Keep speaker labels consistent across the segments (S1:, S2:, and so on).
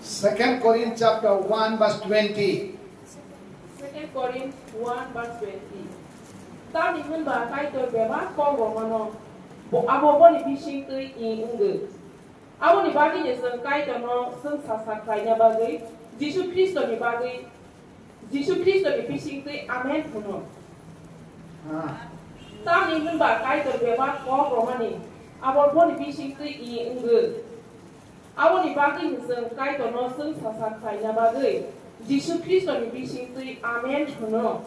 S1: 2 Corinthians chapter 1 verse 20.
S2: 2 Corinthians 1 verse 20. Ta ni ngun ba kai to be ba ko go mano. Bo abo bo ni bising tu I ungu. Abo ni bagi ni sen kai to no sen sa sa kai nya bagai. Jisu Kristo ni bagai. Jisu Kristo ni bising tu amen puno. Ta ni ngun ba kai to be ba ko go mani. Abo bo ni bising tu I ungu. Abo ni bagi ni sen kai to no sen sa sa kai nya bagai. Jisu Kristo ni bising tu amen puno.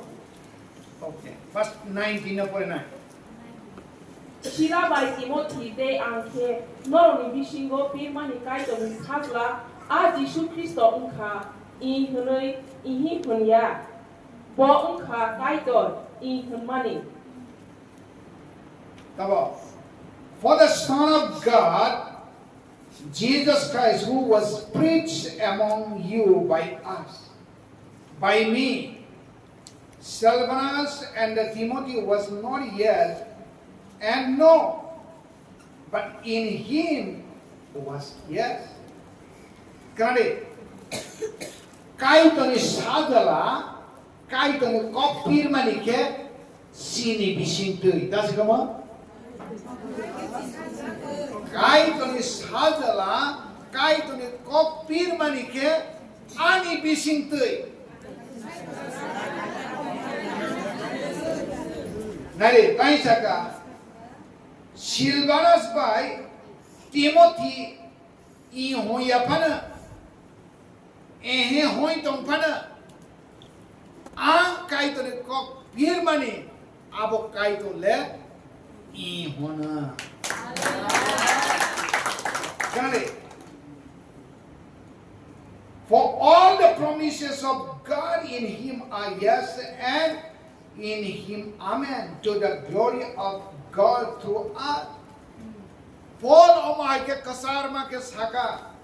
S1: Okay. Verse 19 na 49.
S2: Sila by Timothy de anke noro ni bishingo pirma ni kai to ni khasla a Jisu Kristo unka I hunoi I hi punya bo unka kai to I hunmani.
S1: Tabo. For the Son of God, Jesus Christ, who was preached among you by us, by me, Silvanus and Timothy was not yet, and no, but in him was yes. Kade, kaitoni sadala, kaitoni kopir manike, sini bisintui. Das kamu? Kaitoni sadala, kaitoni kopir manike, ani bisintui. Nari, kain saka Silvanus by Timothy I hoya pana ehe hoi tong pana ang kai to le kok pir mani abo kai to le I hona. Nari, for all the promises of God in him are yes, and in him amen, to the glory of God through us. Paul omai ke kasar ma ke saka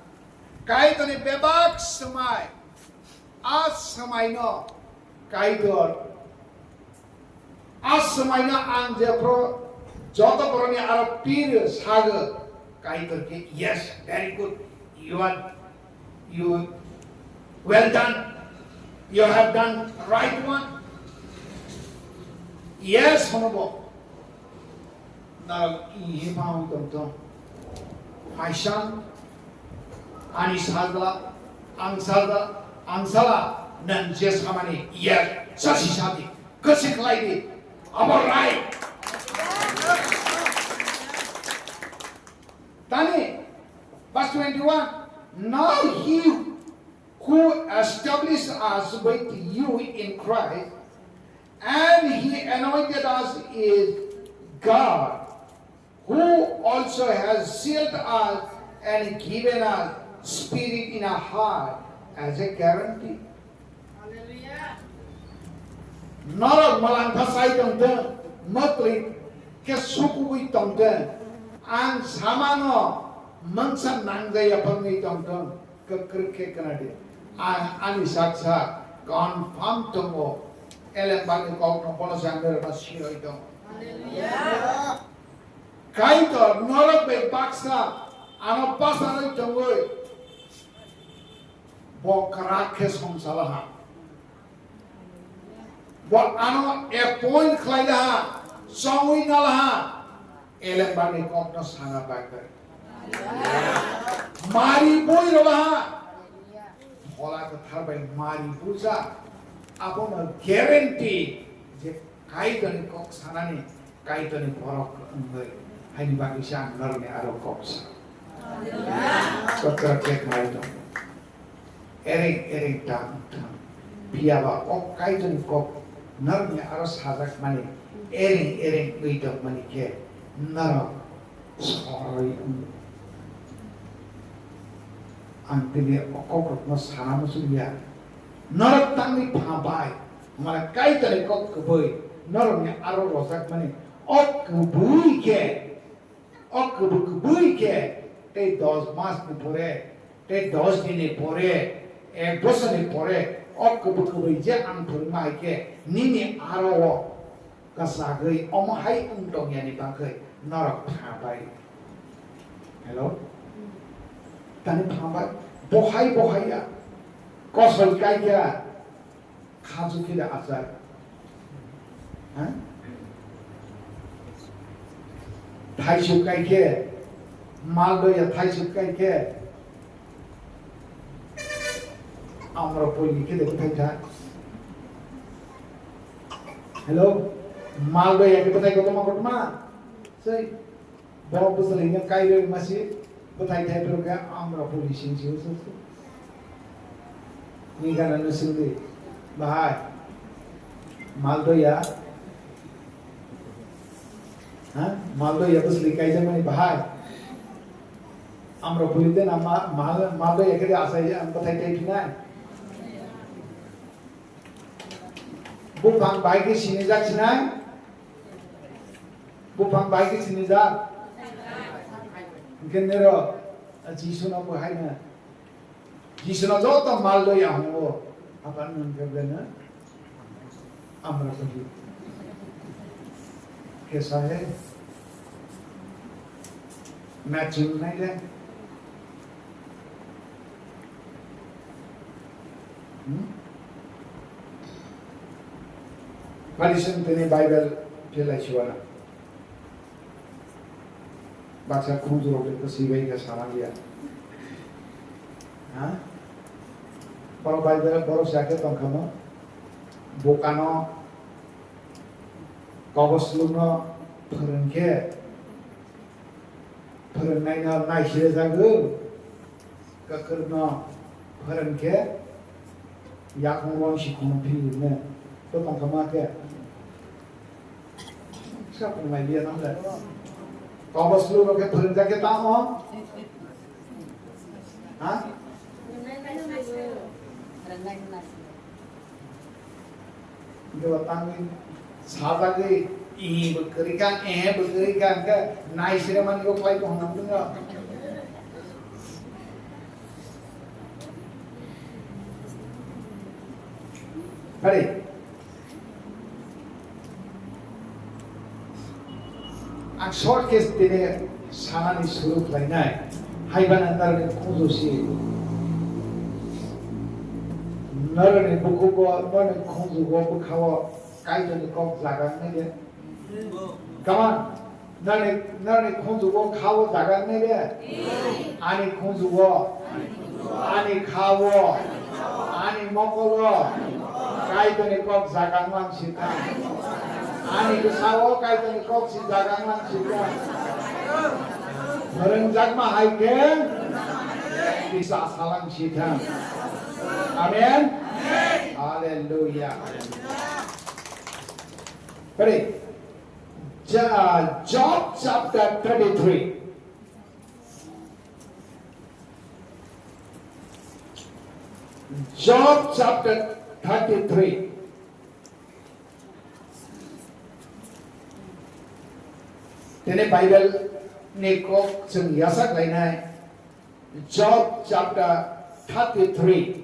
S1: kai to ni bebak samai as samai no kai dor as samai na ang je pro joto pro ni aro pir saga kai to ke yes, very good, you well done, you have done right one. Yes, honorable. Now, he found them. My son, Anis Hadla, Ansala, Nan Jes Hamani, yes, Sashi Kusik Lady, about right. Tani, verse 21. Now he who established us with you in Christ, and he anointed us is God, who also has sealed us and given us spirit in our heart as a guarantee. Hallelujah. Not malang pasay tongde, matri ke sukui tongde, ang samano mangsan nanggaya pangi tongde ke kerke kanade, ang anisaksa confirm tongo. Elem bagi kau nopono sangger masih itu. Haleluya. Kaito norok be paksa ano pasang itu bo kerakes salah. Bo ano point kelaida songui ngalah. Elem bagi kau no sangga bagai. Mari boy rolah. Hola ketarbai mari buza. Aku nak guarantee je kai tani kok sana ni kai tani borok enggak hai bagi siang nol ni aro kok sa. Dokter ke kai tu. Ering tam biaba kok kai tani kok nol ni aro sadak mani ering itu mani ke nol sorry antine kok no sana musulia. Narak tangni phabai mala kai tare kok keboi narak ni aro rosak mani ok kebui ke te 10 mas ni pore te 10 din pore ek bosar ni pore ok kebui je ang phurmai ke nini aro kasagai omahai ungtong yani bakai narak phabai. Hello, tani phabai Bohai kosol kaya kazu kida asar. Thaisuk kaya maldo ya thaisuk kaya amra poli kida kaya. Hello, maldo ya kita kaya kotoma. Say, bawa peseling yang kaya masih betai kaya pergi amra poli sini sini. Ni kan anu sini, bahai, maldo ya, maldo ya peseling kaya zaman ni bahai. Amra poli tu nama maldo ya kita asal ya betai kaya pina. Bupang baik sini jak sini. Bupang baik sini jak. Mungkin nero Jisu na buhay na. Jisu na joto maldo ya hongo. Apa nun kerana? Amra poli. कैसा है? Matching नहीं है? Listen to the Bible till I show up. Baca kunjung waktu kesiwai ke sana dia. Kalau Bible baru sakit tong kamu, bukano, kawas luno, perengke, perengainya naik jago, kekerna perengke, yak ngomong si kumpi tu tong kamu ke? Siapa yang dia nampak? Kau bos lu pakai perintah kita mau? Dia tangin sahaja ke ini berkerikan ke naik siraman kau kelai kau nampak enggak? Hari ang short case tine sana ni suruh lainnya, haiban antar ni kunzusi, nara ni buku ko, nara ni kunzu ko bukawa, kaya ni kau jaga ni dia, kawan, nara ni kunzu ko kawa jaga ni dia, ani kunzu ko, ani kawa, ani mokolo, kaya ni kau jaga man sita. Ani kesawo kaya tadi kok si dagangan juga. Merenjak mah haiken bisa salang sita. Amin. Haleluya. Ready? Job chapter 33. Job chapter 33. Ini Bible ni kok senyasak lainnya. Job chapter 33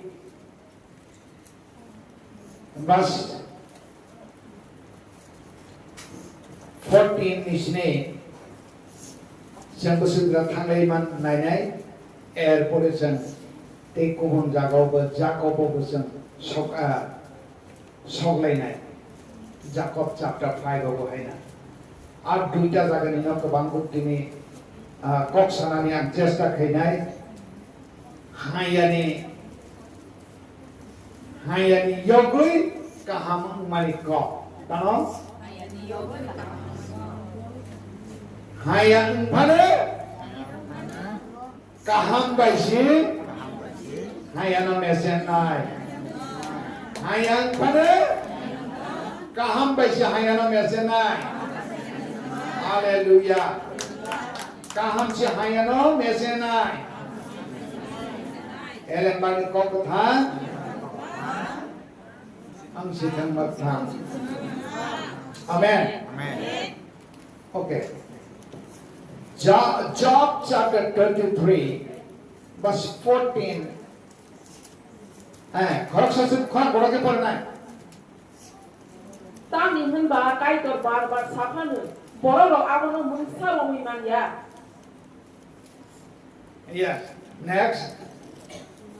S1: verse 14 isne yang bersudah tangaiman lainnya airport sen tekubun jagaw bersen sok lainnya Jacob chapter 5 lainnya. Ad duita jaga ni nak bangkut ini kok sana ni ang cesta kainai hayani yogui kaham umalik kok tano hayan pada kaham baisi hayan mesenai hayan pada kaham baisi hayan mesenai. Haleluya. Kaham si hayano mesenai. Elem bagi kau kethan. Ang si matang. Amen. Okay. Job chapter 23 verse 14. Khorok sasut khon borake pornai.
S2: Tam nin ba kai tor bar sapanu. Borok abono mungsa lomiman ya.
S1: Yes. Next.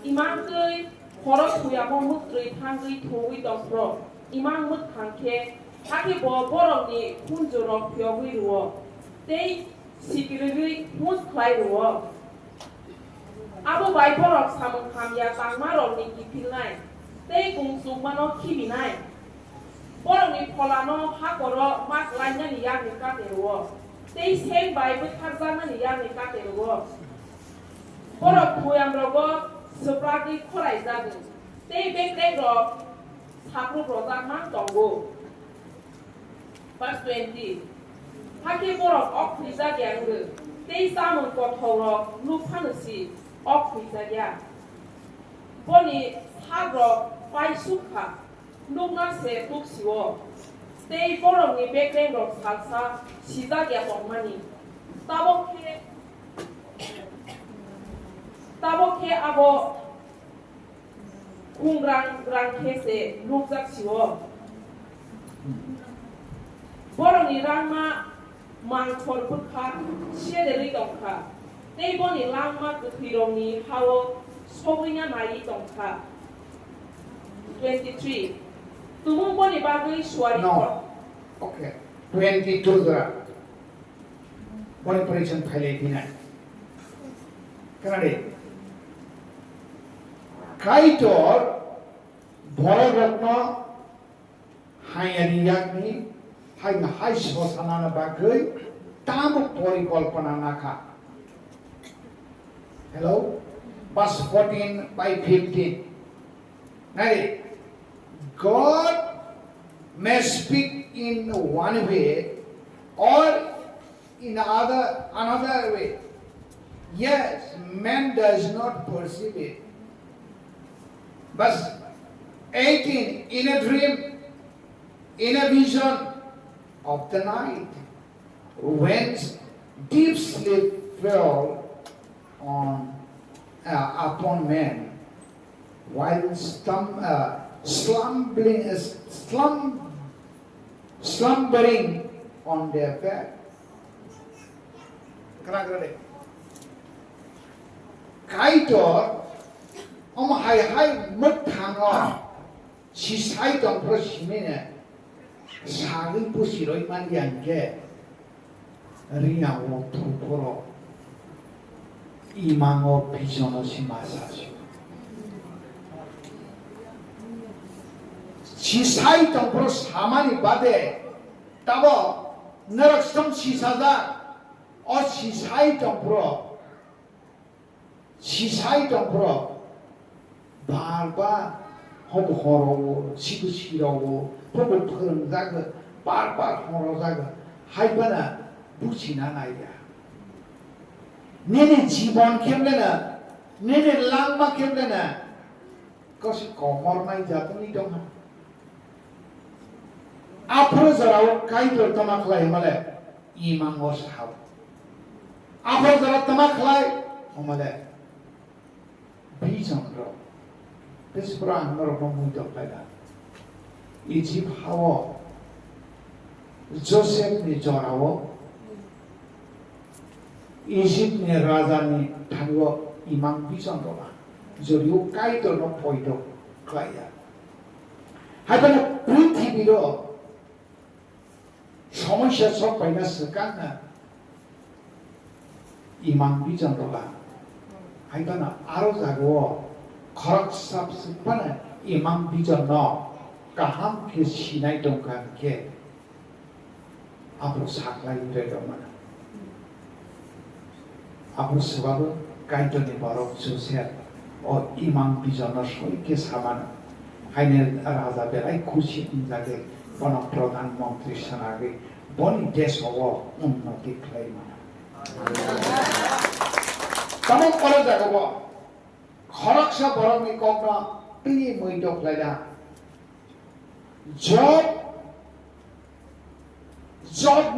S2: 이만의 버럭 부야고 묵의 탕의 도의 덤프로 이만 묵 강케 하기 버럭니 훈조로 벽의 루어 때 시기르의 훈 클라이 루어 아부 바이 버럭 사문 감야 땅마럭니 기필나이 때 공수만어 키비나이 버럭니 폴라노 하거로 막 라냐니 야니까 데루어 때 생바이브 탁자나니 야니까 데루어 버럭 부야므로고 seperti korai zagu, tei bek ro sapro produk mang tonggo. Verse 20. Haki borok ok prisa gyangge, tei samun kothoro lupanusi ok prisa gya. Boni sagro pai sukha, lukna se tuk siwo. Tei borok ni bek ro salsa siza gya tongmani. Taboke abo kungrang kese lukzak siwo. Boroni rangma mangkol pukha siederi tongkha. Nei boni langma kepironi hawo sobrinya nai tongkha. 23. Tumu boni bagai suari.
S1: No. Okay. 22 dra. Boni operation phale dina. Kanade. Kaitor Bororatna Hayariyagni Hai Sosanana Bagai Tamu Porikolpana Naka. Hello? Verse 14 by 15. Now, God may speak in one way or in another way. Yes, man does not perceive it. Verse 18, in a dream, in a vision of the night, when deep sleep fell upon men, while slumbering on their bed. Kaitor hai mất thang o si sai tong pro si mene sa gi pu si roi man yang ke ria o tu pro imango bijono si masaji si sai tong pro samani bade tabo narak sam si sada o si sai tong pro barba hob horo sigu sirawo hob phurung zaga barbar horo zaga haibana buchina naiya nene jibon kemlena nene langma kemlena kosi komor nai jatuni dong apro zarao kaitor tamakhlai male imango sahab apro zara tamakhlai male 비정으로 그래서 안으로 무덤에다 이집 하워 조셉니 저라워 이집니 라자니 타고 이망 비정도라 저리오 까이도로 보이도 그야 하여튼 পৃথিবী로 সমস্যা সব পাইনা스 깐나 이망 비정도라 하여튼 아로자고 거락삽습하는 이만 비전너 함께 신의 동과 함께 앞으로 사과이 되더만 앞으로 서바도 가이더니 바로 주세 이만 비전너 소이게 사만 하이네 রাজাবেলাই খুশি ইনজাগে বন প্রধানমন্ত্রী সনাগে বনি দেশ হব উন্নতি Khaimah Kamu kalau jago bo, korak sa borong ni kokna pili muidok lada. Job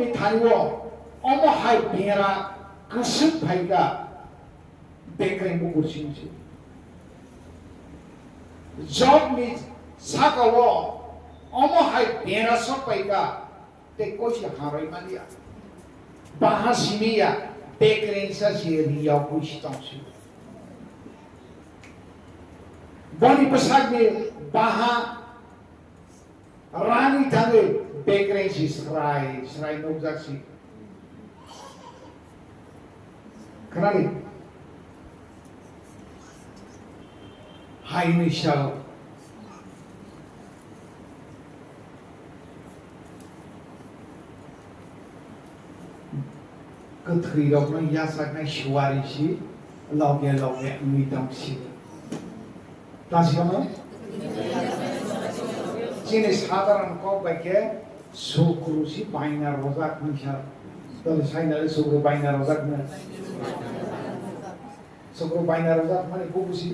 S1: ni thaniwo, omo hai bera kusuk bhaiga bekrai mu kursinchi. Job ni sakawo, omo hai bera sok bhaiga te kosi harai malia. Bahasimiya. Bekrensa si riau kuistangsu. boni pesakni baha rani tangi background si serai nukjak si kenali hai misal kethri rokno yasakna shuari si loge ngitong si Tasyono Sini sasaran kau bagai sukru si paina rozak misal Kalau saya nari sukru paina rozak mana Sukru paina rozak mana buku si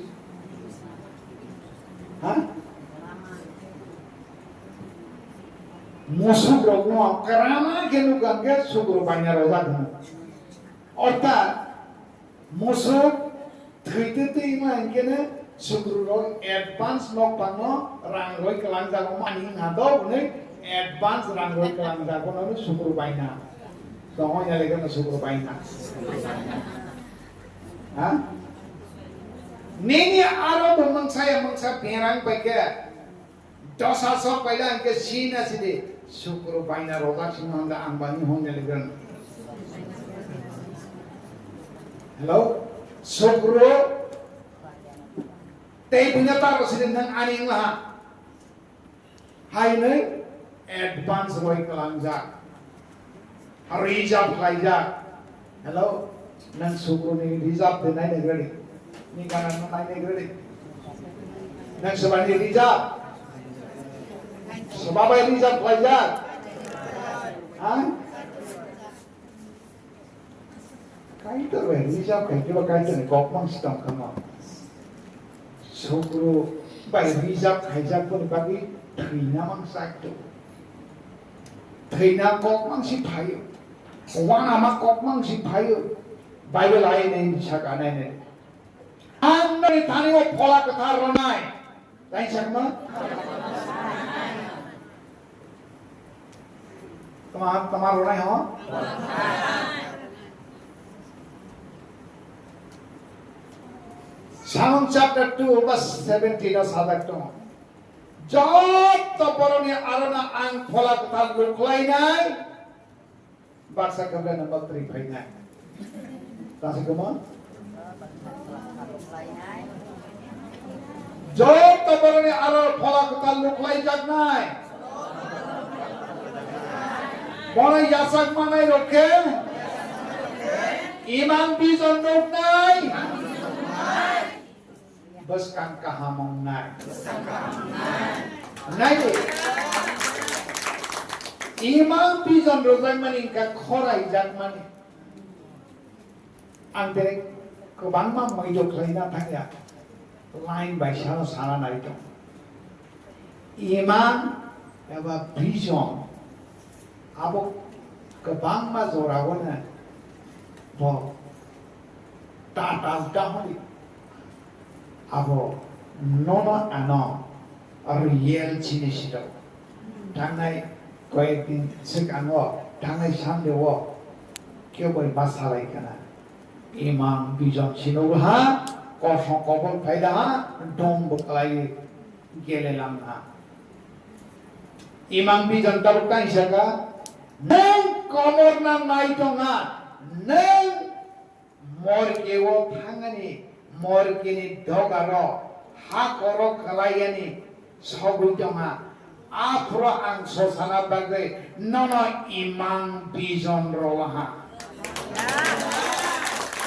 S1: Hah? Musuh rokno kerana kenu gangga sukru paina rozak mana Orta musuh Tritete ima engkene Sugurulong advance nok pano rangroi kelang jago mani ngado ne advance rangroi kelang jago no sugur baina songo nyale kan sugur baina ha nini aro mangsa perang pake dosa sok paila ke sina sidi sugur baina roga sinanga ambani hon nyale kan hello suguro Tapi punya taruh sedang aning lah. Hai ne advance roy kelangjak. Reserve kaijak. Hello, nang sukru ni reserve de nai negredi. Ni kanan nai negredi. Nang sebab ni reserve. Sebab apa reserve kaijak? Hah? Kaito reserve kaito kaito ni kopang sedang kamu. Sukru by reserve hijab pun bagi Trina mangsa itu Trina kok mangsi payu Wana mak kok mangsi payu Bible lain ini cakap ini Anda ni tani o pola ketar ronai Lain cakap Temar ronai ho Psalm chapter 2 verse 17 sadak to. Jot to poroni arana ang phola katal luklai nai. Baksa kabla number 3 phai nai. Tasi kama? Jot to poroni arana phola katal luklai jak nai. Bona yasak manai roke. Imam bizon nok nai. Beskan kahamong nai. Nai Imam pijan rozak mani ka khorai jak mani. Ante kebang ma maidok laina thangya. Line by shana sana nai to. Imam eba pijan abo kebang ma zorawana. Bo ta holi. Abo nono ano real jinis itu. Tangai kaitin sekango, tangai samdewo, kyo boleh masalah ikana. Imam bijak sinuha, kosong kobol faida, dom bukalai gelelang ha. Imam bijak tarukan isaga, neng komor na naitonga, neng mor kewo thangani. Mor kini dogaro hakoro kalayani sobuitama afro ang sosana bagre nono imang bizon roha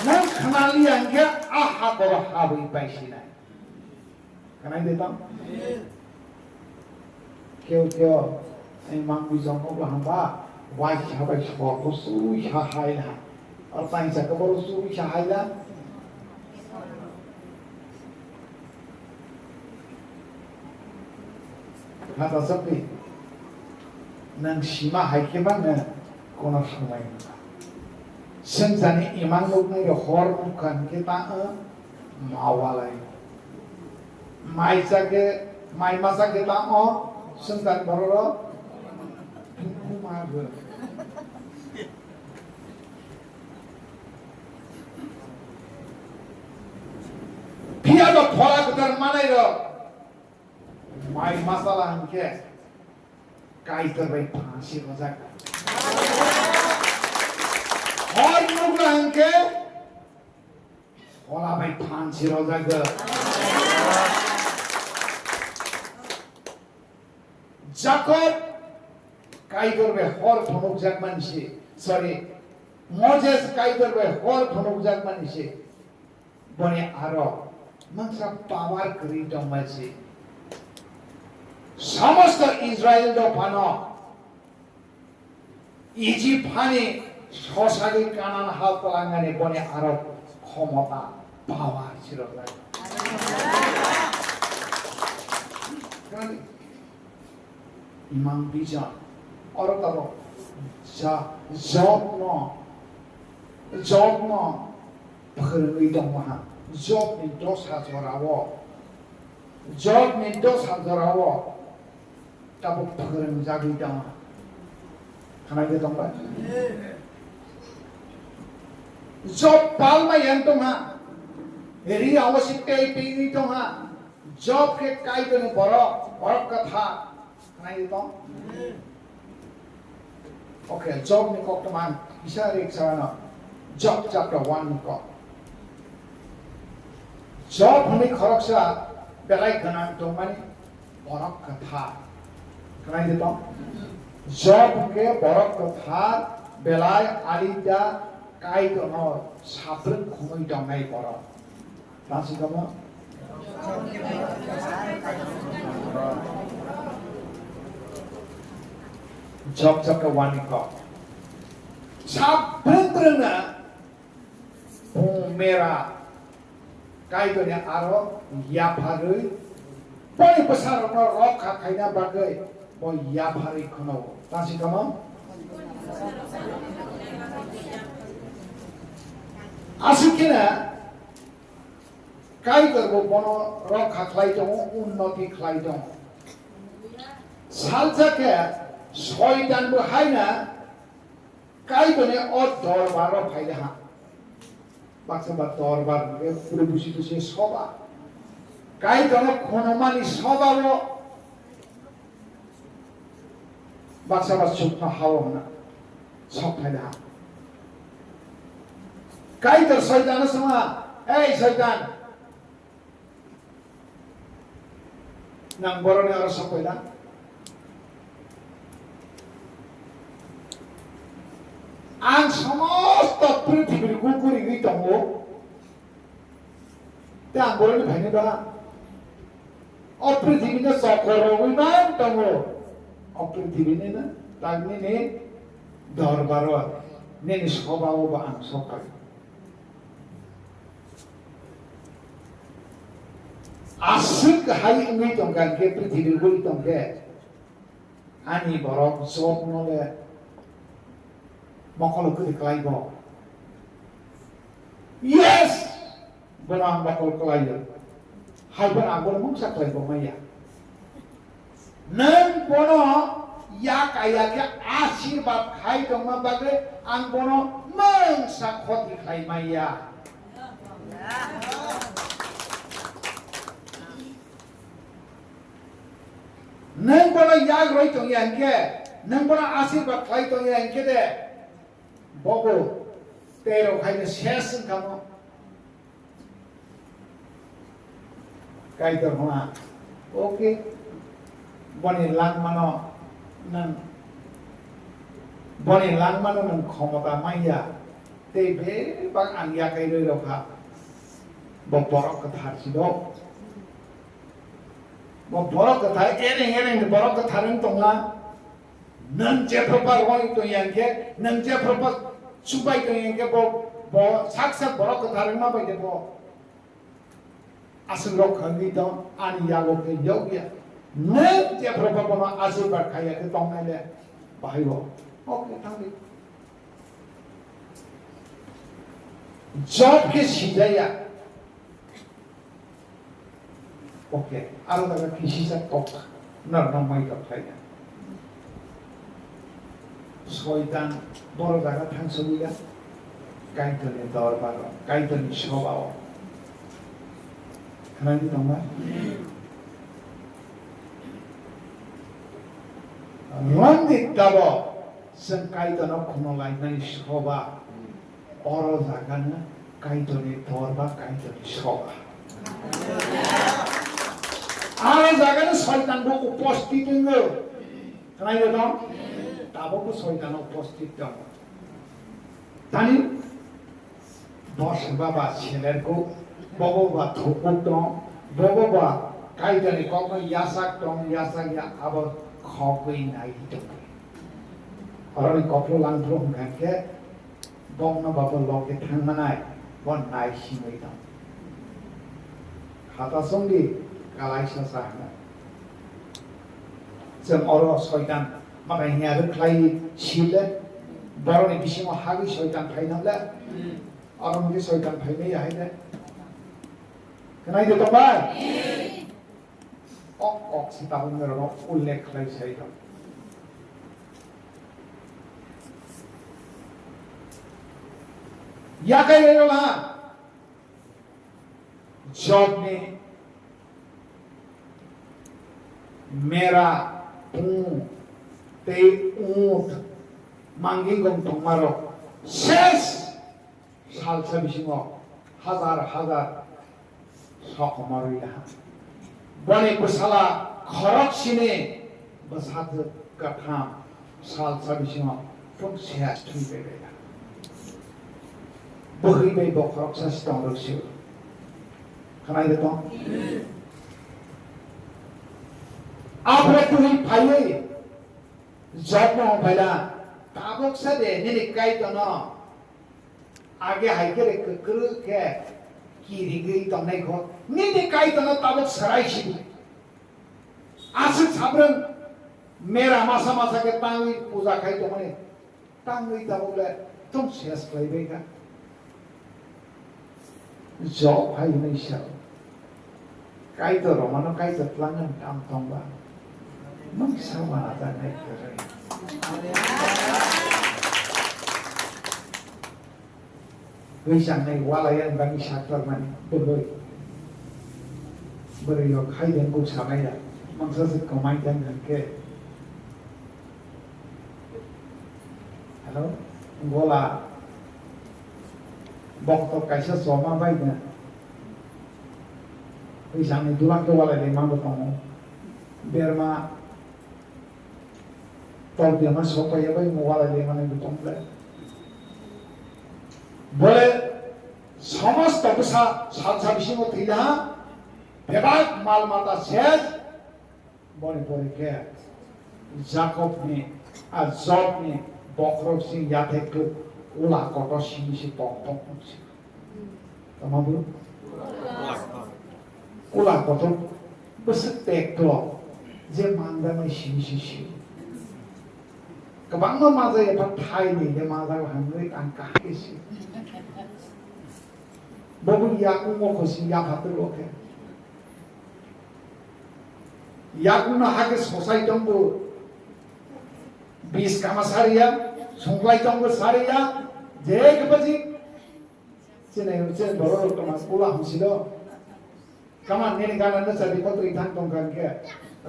S1: nang kanali angga hakoro habi paisina kanai detam kyo imang bizon roha ba wai habai sobo sui hahaila artain sa kaboro sui hahaila Kata sepi, nang sima hakiman na kono sumai. Senzani imang luk na hor bukan kita mawalai. Mai masa kita senzan baru mager. Dia do phola kutar manai do. 마이 마살라 함께 까이터베이 파시 로자가 얼룩과 함께 호라베이 파시 로자가 자콥 까이터베이 홀 포녹작만시 sorry 모제스 까이터베이 홀 포녹작만시 বনে আরো মাত্রা পাওয়ার করিটো মাঝে সমস্ত Israel দোপানো Egypt ফানে শশাগে Canaan হাল তলাঙ্গানে বনে আরো ক্ষমতা পাওয়ার ছিল ইমাম বিজন অরতারো যা যত্ন फोरोङै दङ हा जबनि 10,000आव जबनि 10,000आव दाबो फोरोंजागै दङ खोनादों दंबा जब पालमायान दङ हा रि आवश्यकता पेनि दङ हा जब के कायदोन बरक कथा खोनादों दं ओके जबनि कक्टमान इसा रेक्साना जब chapter 1 को जब हमें खरकसा बेलाय गना दंमानि बरक कथा खोनादों दं जब के बरक कथा बेलाय आलिदा कायदोन साब्रं खुमै दंनाय बरक दासिगम जब chapter 1 को साब्रंना मेरा कायदोनि आरो याफारै बै बोसारनो रखा खायना बागै ब याफारै खनो दासिगम आसुकिना कायदोरबो बनो रखा खाय दङ उन्नति खाय दङ सालजाके शयतानबो हायना कायदोनि दरबारो फायदा हा बाक्साबा दरबार पुरे बुझिदोसे सभा कायदोनि खनमानि सभालो बाक्साबा सुखना हावना सब फायदा हा कायदो शयतान समा ए शयतान नां बरने आरो सफैदा आं समस्त पृथ्वी गुगुरी दङ ता आं बरनि भाइने दङ अ पृथ्वीनो सकरवैमान दङ अ पृथ्वीने न तागनि ने दरबार ने सभाव बा आं सकाय आसिक हाय उंगै दङ के पृथ्वी गुगुरी दङ के आनि बरक जबनले makalo kiri kelaibo. Yes, benang bakal kelaibo. Hai benang boleh mungsa kelaibo maya. Neng bono ya kaya ke asirbat kai dong mabagai ang bono mungsa khoti kai maya. Neng bono ya roi dong yang ke, neng bono asirbat kai dong yang ke de. 보고 때로 가이드 셋은 가면 가이드 하나 오케이 번이 랑마노 난 번이 랑마노는 거모다 마이야 때배 방 안야 가이드로 가 버럭 그 다시도 버럭 그 다 에랭 버럭 그 다른 동안 nang jepropa roi to yanke nang jepropa subai to yanke bo saksa borok tharang ma bai de bo asul rok khandi to ani yago ke yogya nang jepropa bo asul bar khaya ke tong nai le bai bo okay thang job ke sidaya okay aro daga kisi sa tok nar namai to khaya শয়তান বড় জায়গা থাকছিলা কাইতনে দরবার কাইতনে স্বভাব খানানি তোমরা 런디 따보 성가이더너 코노라이는 쇼바 어로다가는 가이더니 도어바 가이더니 쇼바 아는 자가는 শয়তান উপস্থিত হইল কানাই দাও তাবো শয়তান উপস্থিত দাও তানি বস বাবা ছেলেরকো বববা থুকুক দম বববা কাইদানি কখন ইয়াসাক দম ইয়াসাক আবার খকই নাই তো অরনি কপলো লাংদ্রো হংখাকে বংন বাবা লগে থাংমানাই বন নাই সিমই দাও হাতা সঙ্গে 가라이샤 사하나 좀 어려 শয়তান মানে হিয়ার ক্লাই ছিলে বড়নি বিশিম হাগি শয়তান ফাইনালে অরমকে শয়তান ফাইনাই আইলে কেনাই তো ভাই 억 সিতাবনের উল্লেখ ক্লাই সাইদ ইয়াকাইলেলা जॉब में मेरा ते ऊंट मांगी गम तुम्हारो शेष साल से बिशिमो हजार शौक मारो यहाँ बने कुशला खरक सिने बसात कथा साल से बिशिमो तुम शेष तुम पे गया बही बे बखरक से स्टॉल रखियो खाना देता आपरे तुही भाई जॉब में पहला ताबक से दे निने काई तो ना आगे हाई के करू के कीरी गई तो नहीं को निने काई तो ना ताबक सराय शी आसिक साबरन मेरा मासा के तांगी पूजा खाई तो मने तांगी ताबक ले तुम शेष भाई बेगा जॉब भाई नहीं शा काई तो रोमानो काई तो प्लानन काम तोंगा Magsama ata na ito rin. Wisang na wala yan bang isaklar man buloy. Beriyo kay din ko sa maya. Magsasit kumain din ke. Hello? Wala. Bokto kaysa soma bay na. Wisang na dulang ko wala din mamutong. Berma तब दिया सोचा ये भाई mobile ले मैंने बुतों ले बोले समस्त अवसा साल विषय में थी जहाँ विभाग माल माता शेष बोले बोले क्या जाकोब ने जॉब ने बकरों से याद है तो उला कोटो सीमी से पॉप से तमाम बोलो उला कोटो बस टेक लो जे मांदा में semi Kabang maza ya pathai ni dia maza hangai angka kesi. Babu ya umo kosi ya phatur oke. Ya kuna hake sosai tongo bis kamasariya sunglai tongo sariya je kepaji cene boro kamas pula humsilo. Kaman nene kana na sari potri thang tongkan ke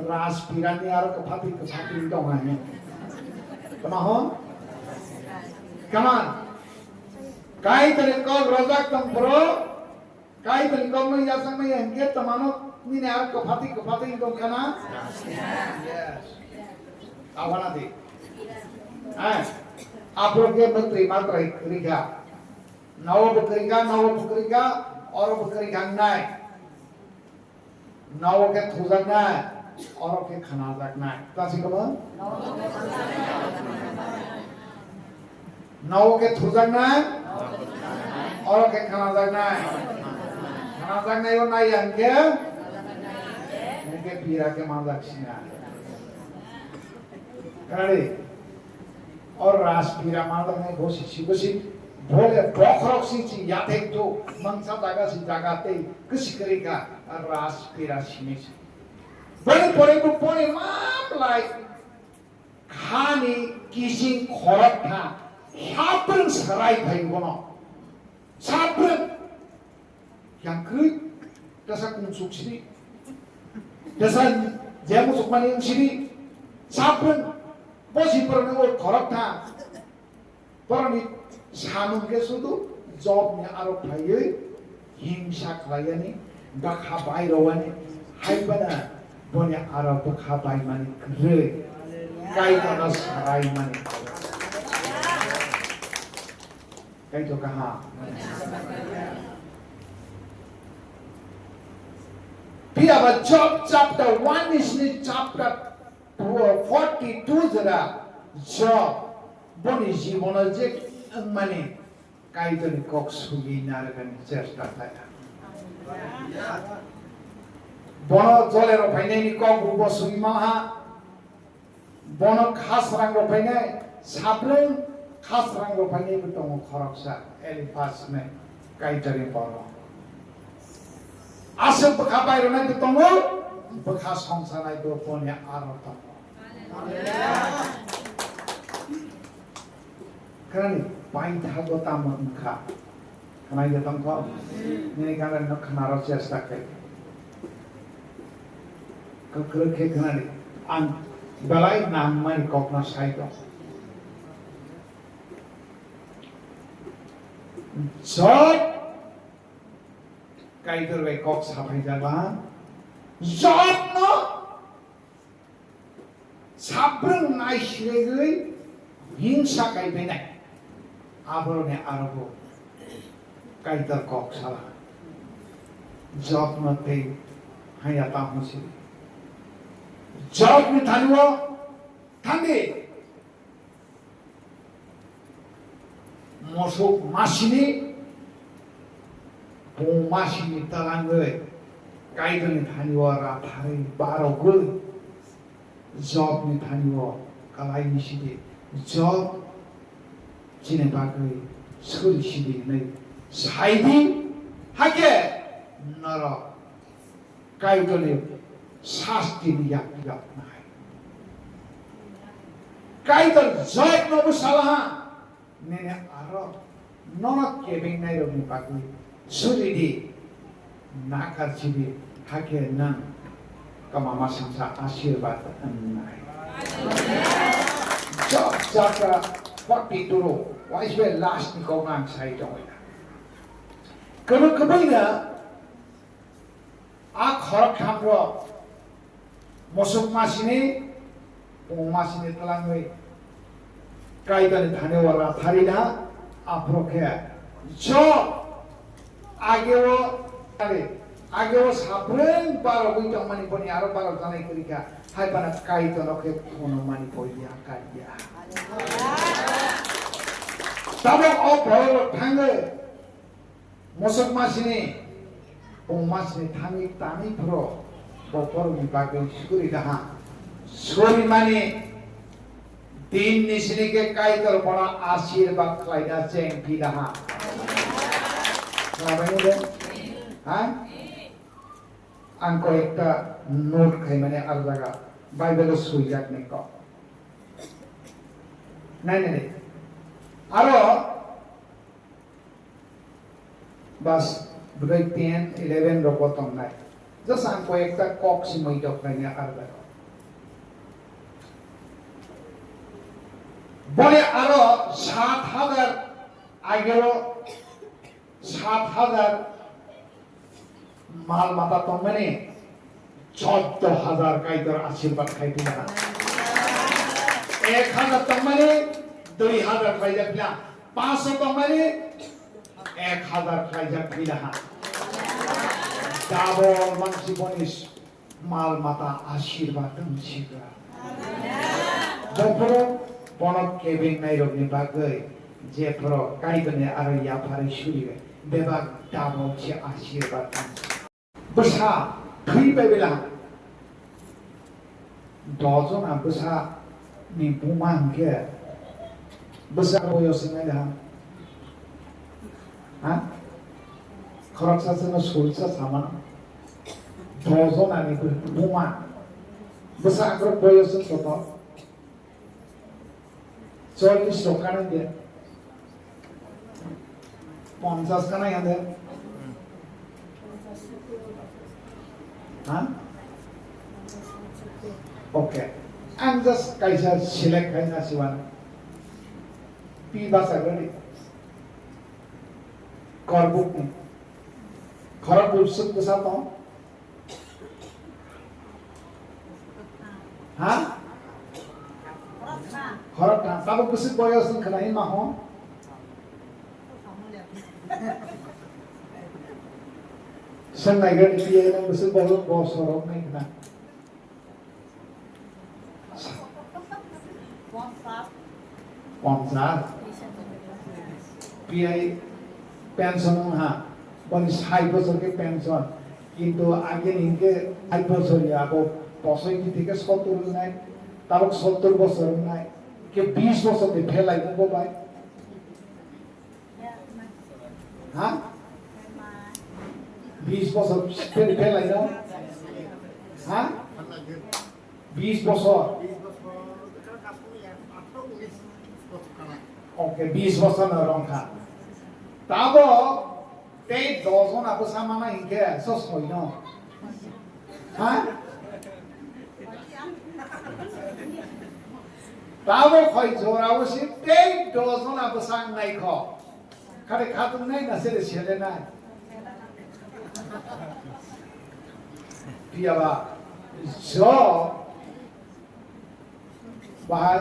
S1: ras pirani aro kepati tongan. Come on. Come on. Kai tadi kau rozak tong bro. Kai tadi kau mai jasang mai engke tamano ni ne ar kefati tong kana. Yes. Awana di. Apro ke menteri matra kriga. Nawa bukriga oro bukriga nai. Nawa ke thuzak nai. औरों के खाना रखना है तासी कब नौ के थुजगना है औरों के खाना रखना है वो नहीं अंके इनके पीरा के मान रखना है करे और रास पीरा मान रखने घोषी बोले बखरोक्सी ची याद है तो मंसा जागाते किसी करेगा रास पीरा सीने Bani pore map like khani kising khorak tha sapren sarai bhai gono sapren yang kri dasa kum suksri dasa jamu sukmani siri sapren 버시퍼는 올 거럭타 버니 사는게 수도 jobnya aro phayoi himsa khalayani bakha bairowani haibana bonya aro bakha bai mani kre kai kana sarai mani kai to kaha Pia Job chapter 1 is chapter 42 jara Job boni jibona je mani kaitoni kok sugi naragan chesta thaya bono jolero phainai ni kok rubo sugi maha bono khas rango phainai sabreng khas rango phainai butongo khoraksa elifas me kaitari bono asal bekha bayro nai butongo bekha songsa nai do ponya aro tongo karani pain thago tamo kha kanai ya tangko ni kana no khanaro chesta kai ka ke kanani an balai nam mai kokna sai do Job kai dur ve kok sabai jaga Job no sabrang nai shregui hingsa kai benai abrone arabo kaitar kok sala job na te hayata hosi job ni thanwo thande mosok masini bo masini talangwe kaitar ni thanwo ra thari baro gul job ni thanwo kalai niside job Cine bagai suri sidi nai saidi hake nara kai dole sasti yak yak nai kai dol joy no busalaha nene aro nona kebing nai rogi bagai suri di nakar sidi hake nan kamama samsa ashirbat nai job chapter 42 why is well last ni kau ngang sai dong ina kalau kebaina a khorak khamro mosuk masini masini talangwe kaidani thane wala tharina aproke jo ageo sabreng baro buitong mani poni aro baro tanai kurika hai bana kaidano ke kono mani poia kadia Tabok opor tangge mosok masini masini tangi tani pro opor bagai suri daha suri mani din nisini ke kai tor pona ashirbat khlaida cheng pi daha nabani de ha angko ekta note khai mane ar jaga bible sui jak ne ko nai Aro bas budai 10, 11 robotong nai. Just ang koyekta kok si mo idok na niya arda. Bole aro 7,000 agero 7,000 mal mata tong mane 14,000 kaitor ashirbat khaiti na. 1,000 tong mane 2,000 khaijak pila 500 tong mane 1,000 khaijak pila double mansi bonis mal mata ashirbat siga jopro bonok kebing nai rogni bagai je pro kaidone aro ya phari shuriga beba double che ashirbat basa thui bebela dozona basa ni bumang ke besar boyo sengaja, Korak sasana sulsa sama, dozo nani buma, besar korak boyo sengaja, soalnya stokan dia, 50 kana yang dia, Oke, I'm just kaisa select kaina siwan. Pi basa gani. Korbuk ni. Korab busuk tu siapa? Hah? Korab kan? Tapi busuk boyos ni kena ima ho. Sengai gani dia ni busuk boyos bosorok ni kena. Ponsar. PI pension ha. Bonis high bosor ke pension. Kintu agen inke high bosor ya abo posoi ki theke 70 nai. Tabok 70 bosor nai. Ke 20 bosor de phelai ko bai. Ha? 20 bosor phelai no. Ha? 20 bosor. Okay, 20 bosor na rongkha. Tabo te doson apo samana inke so soino. Ha? Tabo khoi jorawo si te doson apo sang nai kho. Kare khatum nai na se chele nai. Piaba so bahar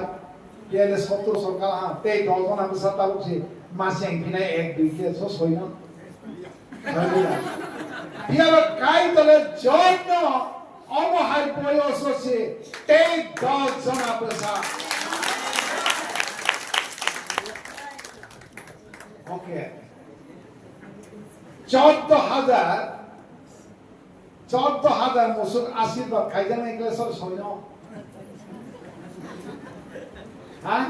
S1: Dia satu sorkal ha te doson apo sa tabo si masing pinai ek dui ke so soino. Dia kai tale jono omo hai boyo so se te doson apo sa. Okay. 14,000 মুসুক আশীর্বাদ খাইজান এগুলো সব সৈন্য হ্যাঁ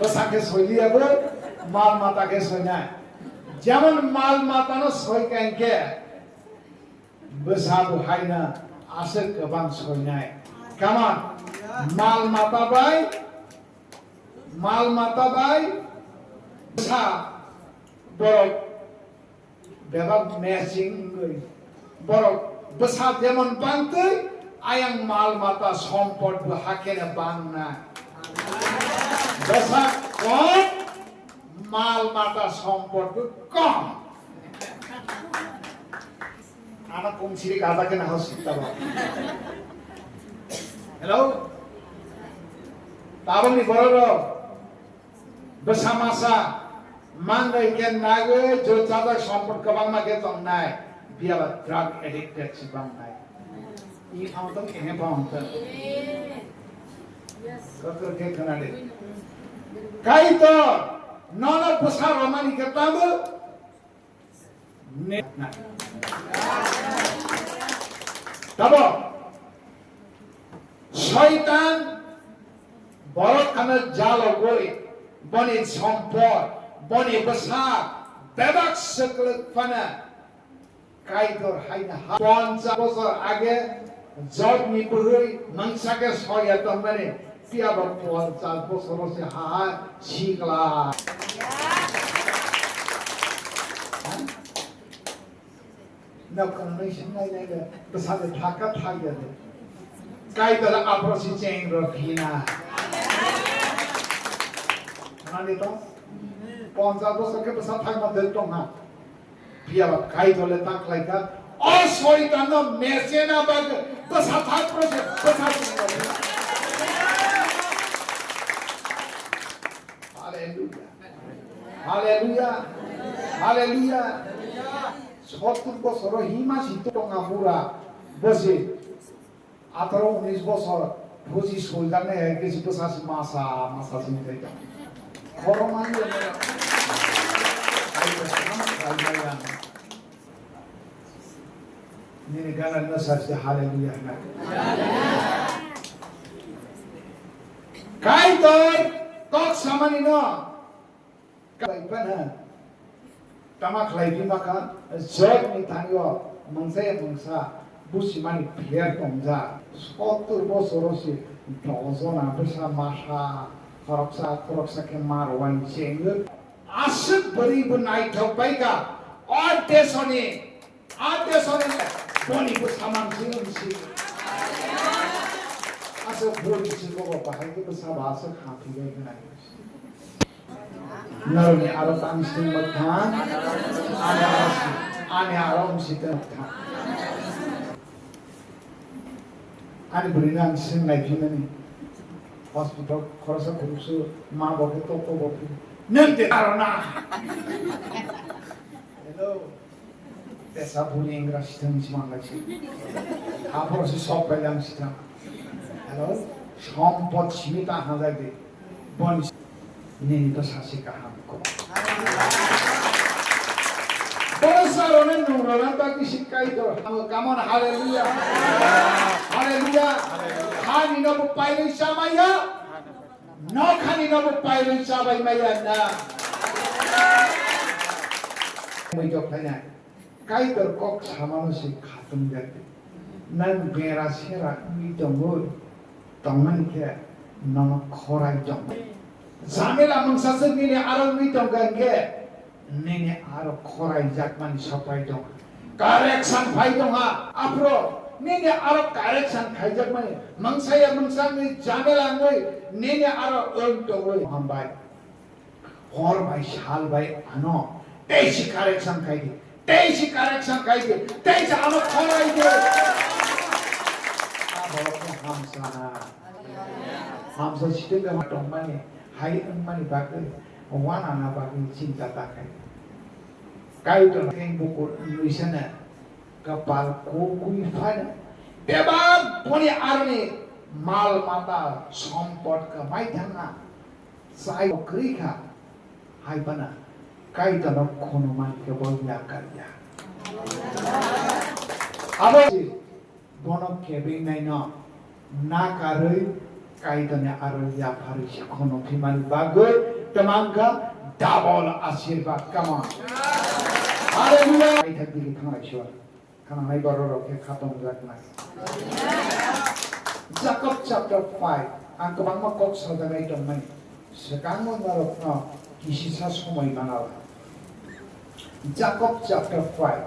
S1: বসাকে সইলি আবো মাল মাতাকে সইনায় যেমন মাল মাতানো সই কাইকে বসাবো হাইনা আসে গোবাং সইনায় কেমন মাল মাতা বাই বসা বড় Bebab matching borok besar যেমন বাংতে আয়াং মাল মাতা সম্পদ হাকেনে বাং না বেসা কম মাল মাতা সম্পদ কম আনা কমছিরি গাদাকে না হসিতা বা হ্যালো তাবনি বড় বেসা মাসা Mangai ken nage jo chada sampot kabang ma ke tong nai biya drug addicted si bang nai I aung tong ke paung ta yes kakar ke kanade kai to nona pusha ramani ke tabu ne na tabo shaitan borok kana jalo gori boni sampot Boni besar, bebak sekelek fana, kaidor haina ponca bosor age, jod nipurui mangsake soya tambane, tiap ponca bosor se ha chikla. Nak connection nai de, besar de thaka thaya de, kaidor aprosi cheng rokhina. Nani to? 50 বছরকে বসা থাক মধ্যে টঙ্গা পিয়াবা খাই ধলে তাক লাইকা ও শয়তান মেসেনা bug বসা থাক প্রসে বসা হালেলুয়া হালেলুয়া হালেলুয়া 70 বছর হিমা শীত টঙ্গা পুরা বসে 18 19 বছর বুঝি সোলদানে কিছু বসা মাসা চিন্তা Hormon ini negara nasa haleluya kaitor tok samanino kaipana tamak lagi maka jod ni tangyo mangsa busimani pier tongja 70 বছর সে দজন abisa masa koroksa ke marwan cheng asuk bari bunai thopai ka ade sone boni bu samang sing 아서 보리지 보고 바하게 사와서 카피가 그나요. 너를 알아 당신 못한 안에 알아 음식도 못한 아니 우리는 생각이 비는 hospital 걸어서 그룹수 마법에 또 뽑고 너한테 알아나 hello 대사 분이 인그라 시ስተ는 지망같이 앞으로서 수업발량 시스템 hello সম্পদ সীমিত হাজারে বন নিহিত শাসিকা হামকো বলসারনে নুরনা তাকি শিক্ষাইতো come on hallelujah hallelujah খানি নব পাইলে সামাইয়া ন খানি নব পাইলে সাবাই মাইয়া না মই জখানা কাইতর কক সামানসি খাতুম যাতে nan bera sera mitongul tongmanke nama khorai jong zamela mangsasa nini aro mitonggange nini aro khorai jakmani sapai jong correction phai jong ha apro nini aro correction khai jakmani mangsaya mangsami zamela ngoi nini aro tongoi hambai hor bai shal bai ano teisi correction khai di teisi correction khai di teisi aro khorai de hamsa situ gak tomani hai emani bagai wana na bagai cinta takai kai to keng buku nulisana kapal kokui fana bebab poni arni mal mata sampot ka maithanga sai krika hai bana kai to no kono man ke bolya karya abai bono kebing nai no na karoi kaitane aro ya phari sikhono phimani bagoi tamangka double ashirwad kama hallelujah ai thakdi ki thang aishwa kana hai baro rokhe khatam jakna Jacob chapter 5 ang kabangma kok sadanai tomai sekangmo narokno kisisa somoi manawa Jacob chapter 5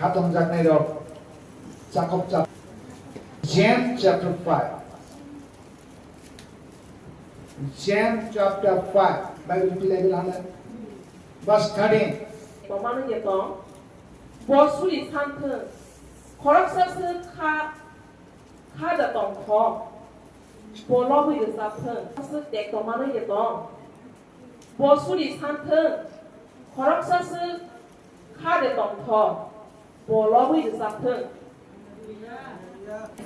S1: khatam jaknai rok Jacob chapter James chapter 5 James chapter 5 Bible pilih bilang verse 13
S2: 뭐만은 예동 보수리 산트 코락사스 카다 동코 보러브이 사트 사스 때 뭐만은 예동 보수리 산트 코락사스 카다 동코 보러브이 사트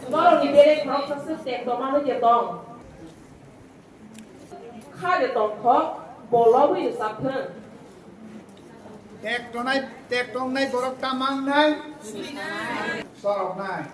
S2: Kalau diberi proses setiap domano jatong, kade tongkok, bolo wih sapeng.
S1: tek tong nai borok tamang nai sorok nai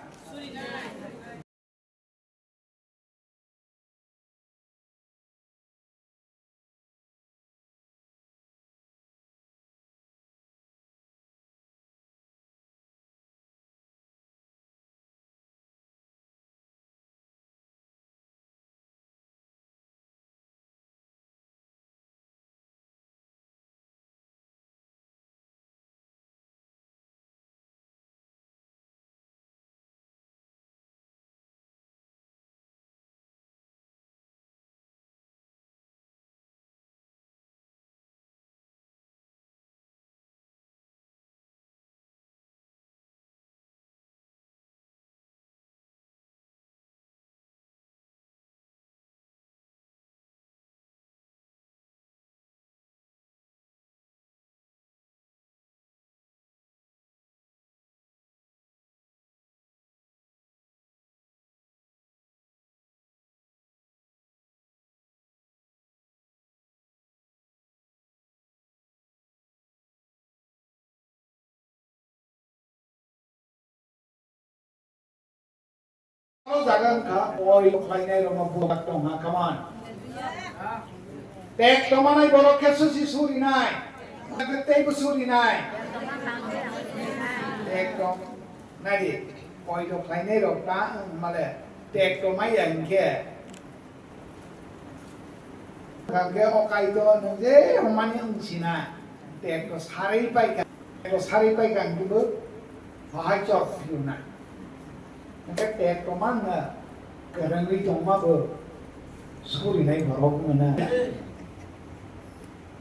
S1: Kalau dagang ka, oi lainai roma buat tong ha, come on. Tek tomanai borok kesu si suri nai, nagtei bu suri nai. Tek tom, nadi, oi to lainai rok ta male, tek tomai yang ke. Kage okai to nje homani unsina, tek to sari pai kan gitu, hai chok fiu nai. cái tẹt của mắt nè cái răng đi trong mắt vừa suri này vào hông nè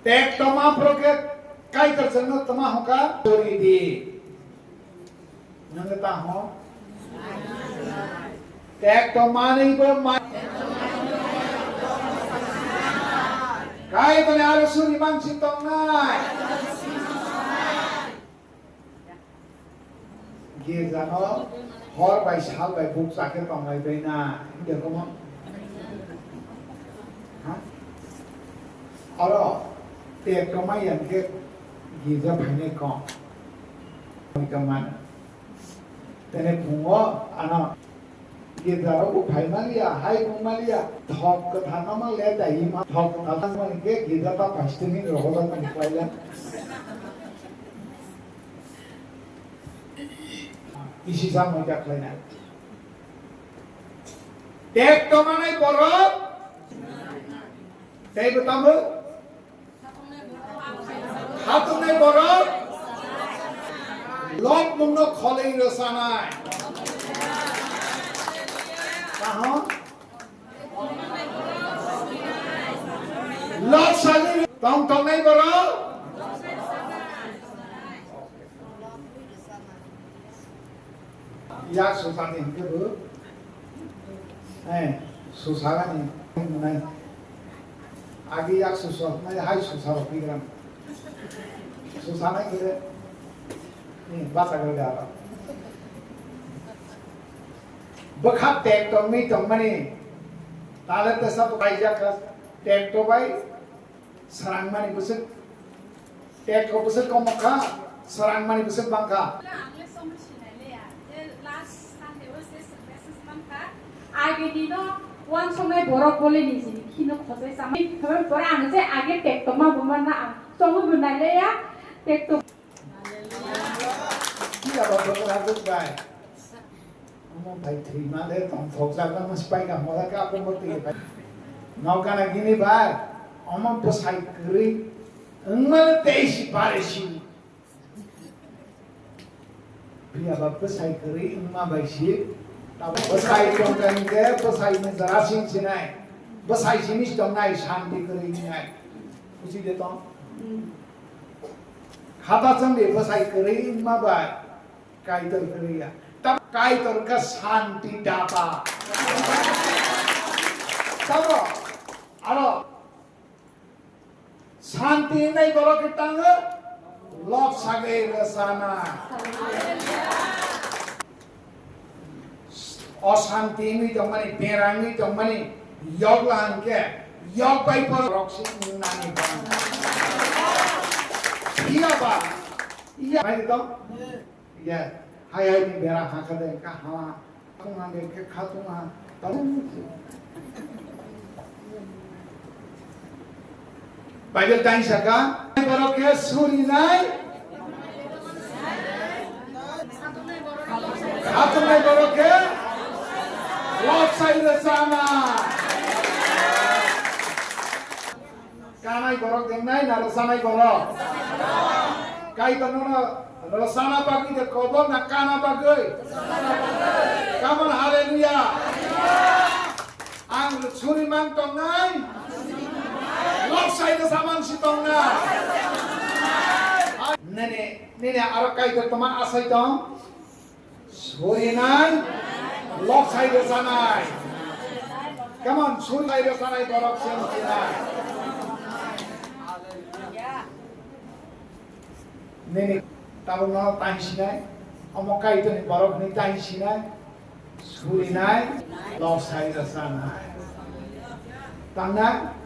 S1: tẹt trong mắt vừa cái cái chân nó tama không cả suri đi nên ta ho tẹt trong mắt này vừa mắt cái bên này suri mang xin tông này kia ra nó hỏi bài sao bài phục sa cái còn này bên na được không hả ở đó tiệc có mấy lần kia gì ra phải này còn mình cầm ăn thế này cũng có anh ạ kia ra nó cũng phải mấy lia hay cũng mấy lia thọc cái thằng nó mới lấy đại mà thọc thằng nó mới kia kia ra tao phải xin rồi họ đang mình quay lên isi sama jak lainnya. Tek to mana borok? Tek bertambah? Hatung nai borok? Lok mung no kholei rasana. Kaho? Lok sali tong nai borok? yak susah nih ke bu, susah nih, mana, agi yak susah, mana hai susah pikiran, susah nih kita, nih bahasa kerja, bekat tek tomi tomani, talat tesap kaijak tek tobai, serang mani busuk, tek ko busuk komaka, serang mani busuk bangka.
S3: आगे दी तो one समय बोरा बोले नहीं सी किनो खोसे समय हमें बोरा आने से आगे टेक तो मां बुमन ना सोमु बुनाई ले या टेक तो
S1: Iya bapak berlaku guys. Ngomong baik terima deh, tong fokus apa mas baik nggak mau lagi apa mau tiga. Nau karena gini baik, ngomong pesai kiri, enggak tesi paresi. Iya bapak pesai kiri, enggak baik sih. Tapi pesai tongkan ke, pesai menjerasing sini, pesai sini tongkai santi kiri ini. Usi dia tong. Kata cembi pesai kiri, enggak baik. Kaitor kiri ya. Tapi kaitor ke santi data. Tahu? Alo. Santi ini kalau kita nggak, lok sagai resana. অশান্তি নি জমনি বেরাঙ্গি জমনি ইয়গলান কে ইয়গ by পর Roxie নানি বান ইয়া বা ইয়া ভাই তো ইয়া high high নি বেরা হাকা দে কা হাওয়া কুনা দে কে খাতুনা তাহলে বাইবেল টাইম সাকা বড় কে সুরি নাই খাতুনা বড় কে Lord side sana. Kanai borok dengai na rasanai borok. Kai tanona rasana bagi de kobor na kana bagai. Kaman haleluya. Ang suri mang tongai. Lord side saman si tongai. Nene arakai de teman asai tong. Suri nai. Lok side sanai. Come on, suri side sanai borok sen sinai. Nene tahu no time sinai. Omokai itu ni borok ni time sinai. Suri nai. Lok side sanai. Tanda.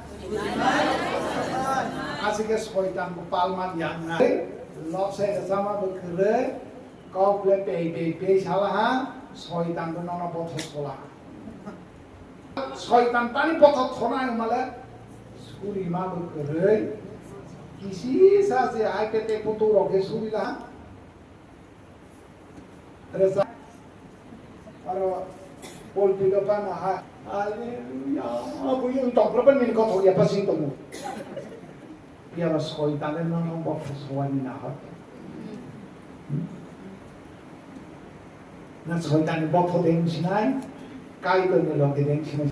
S1: Asik sekoitan palman yang nai. Lok side sama berkere. Kau boleh pay salah. শয়তান তো নানা পথ খোলা শয়তান পানি পথ খোলা মালে সুরি মা করে কিসি সাসে আইতে পুতো রকে সুরিলা রেসা আর পোলট্রি का ना है हालेलुया अब ये तो प्रॉपर मिल को थोड़ी पसी तो मु ये बस शयतान ने नाना पथ सोवानी ना है na soitan botho deng sinai kai to ne log deng sinai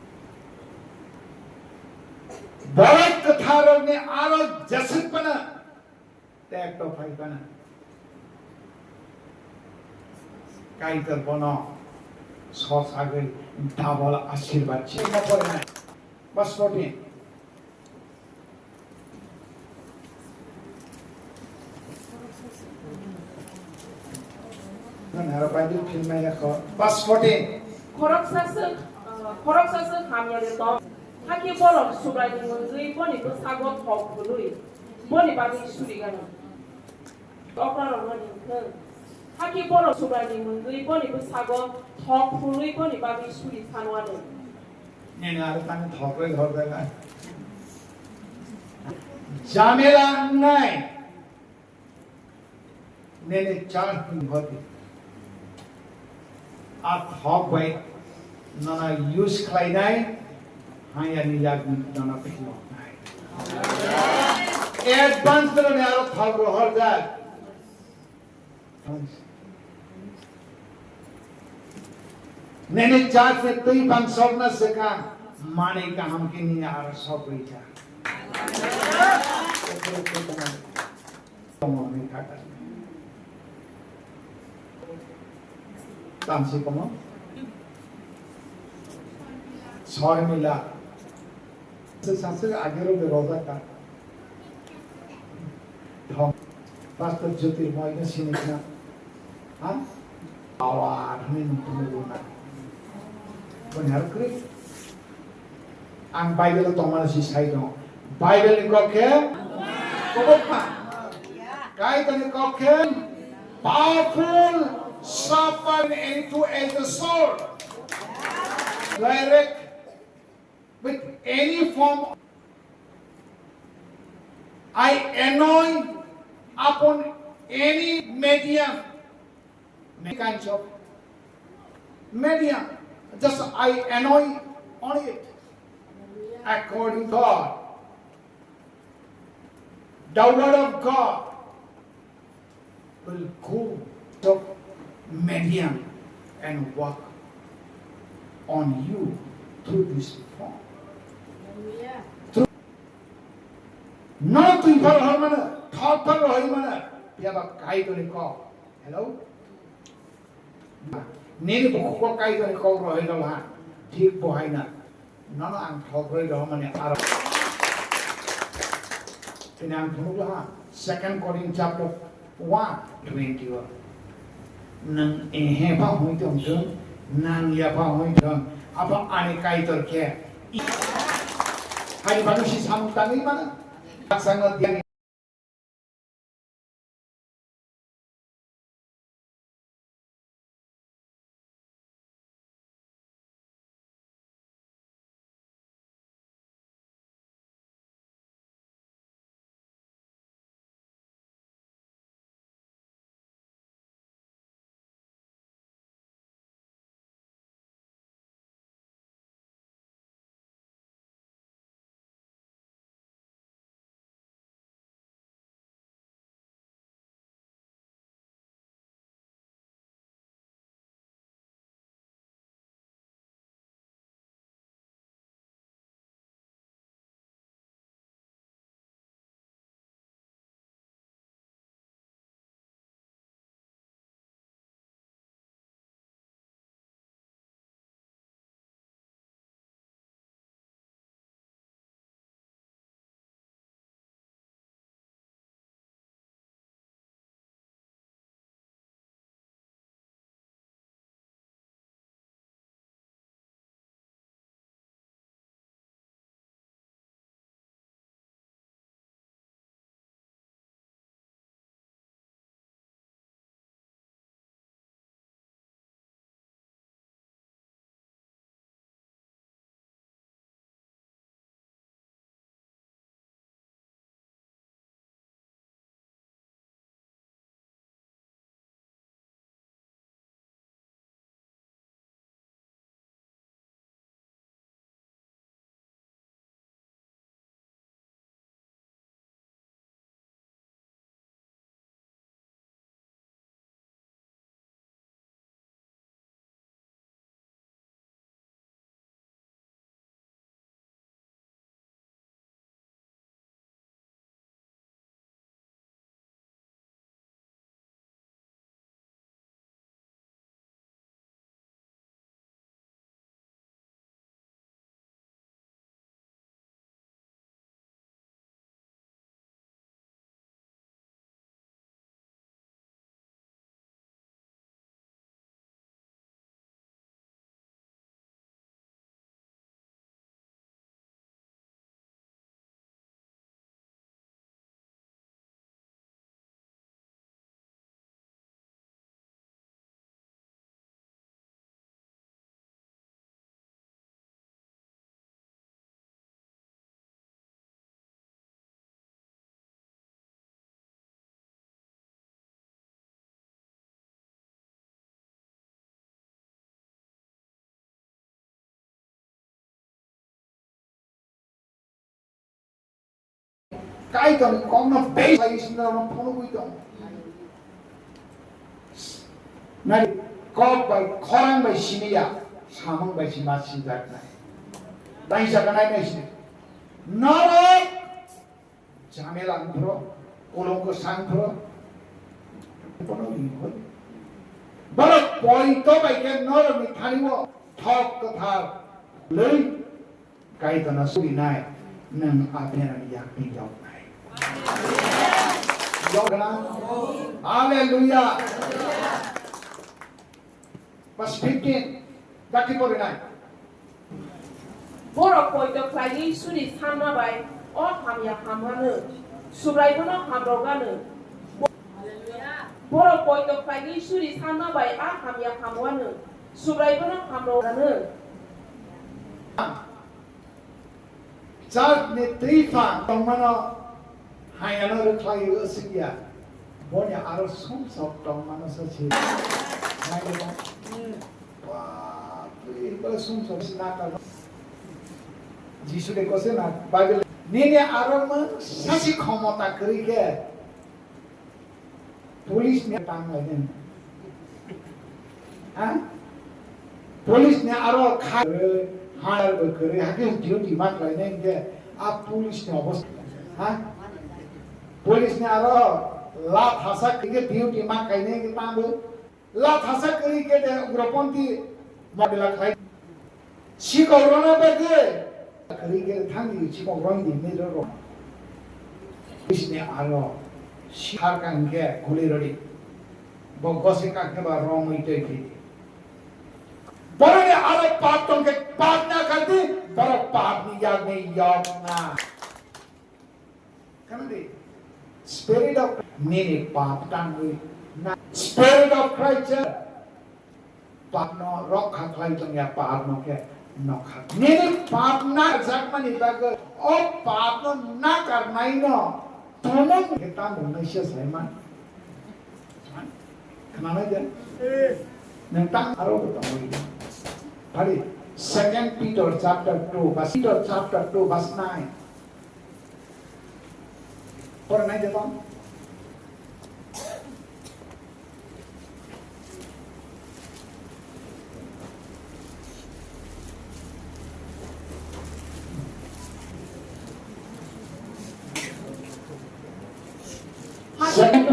S1: barat katharo ne aro jasit pana tek to phai pana kai to bono sos agai double ashirwad chhe ma pore na bas 14 Nara Bible film में रखो verse 14
S2: Koroksasu hamyade to haki bolok subrani mungui boni bu sago thok bului boni bagi suri gana okra roni ke haki bolok subrani mungui boni bu sago thok bului boni bagi suri sanwade
S1: ने नारे ताने थोक रे घर देगा जामेला नहीं ने चार दिन होती आप थोक भाई नना यूज खाई नहीं हाँ या निजात नना पिछलो नहीं एडवांस तो ने आरो थोक रो हर जाए ने चार से तुई बन सब न सका माने का हम की नहीं आ रहा सब कोई था तामसी कमो सौर मिला से सासे आगे रो बेरोजा का हम पास्टर ज्योतिर्मय ने सिनेना हाँ आवार हमें नुकसान होना benar krik ang Bible to mana si sai no Bible ni ko ke kobok ma kai ta ni ko ke powerful sharper into as a sword direct with any form I anoint upon any medium many kinds of medium just I anoint on it according to God. The word of God will go to medium and work on you through this form. Not to for harmana, thought for harmana. You have a guide on the call. Hello? Nini pokok kai to kau roh itu lah, ঠিক bohai na, nana ang thogoi roh mane arab. Ini ang thogoi lah, 2 Corinthians chapter 1:21. Nang pa hui tong tong, nang ya pa hui tong, apa ane kai to ke? Hai manusia sampai mana? Sangat dia 까이던 껌나 베이가 있으면 보는 거이던 나리 껌바 커랑바 심이야 사망바 심아 시작나 나이사가 나이시 너를 자멜 안 풀어 오롱거 상 풀어 보는 거 바로 포인트 바이게 너를 미타니고 턱도 다 를 까이던 소리 나이 능 앞에는 약비 yok Yoganan. Hallelujah. Verse 15. 34.
S2: Borok poito klagi suri sama bai o hamya hamanu subrai bono hamroganu Borok poito klagi suri sama bai a hamya hamwanu subrai bono hamroganu
S1: Chart ne trifa tongmano hayano ro klai usia bonya aro sum sok tongmano sachi hayano wa tri sum sok sinaka जिसुले कसे ना Bible नेने आरोम सासी क्षमता करी के police ने टांग line हां police ने आरो खा हायर करे हाके ड्यूटी मार लाइन के आप पुलिस ने अवस्था हां पुलिस ने आरो ला भाषा के ड्यूटी मार काइने के तांबो ला भाषा करी के उग्रपंथी मॉडल खाइ सिकोरोना बगे 그리게 당기 지금 런디 내려로 이신의 알로 시할간 게 고리러리 뭐 거세까 그바 롱이 되기 버르네 알아 빠똥 게 빠나 간디 버르 빠니 야네 야나 그런데 spirit of meaning 빠땅이 나 spirit of Christ 빠노 럭카 클라이정야 빠노게 Nini पाप ना जगमा निभाकर और पाप ना करना ही ना दोनों kita Indonesia saya man kenapa aja tentang aru ketemu ini hari 2 Peter chapter 2 verse 9 pernah aja bang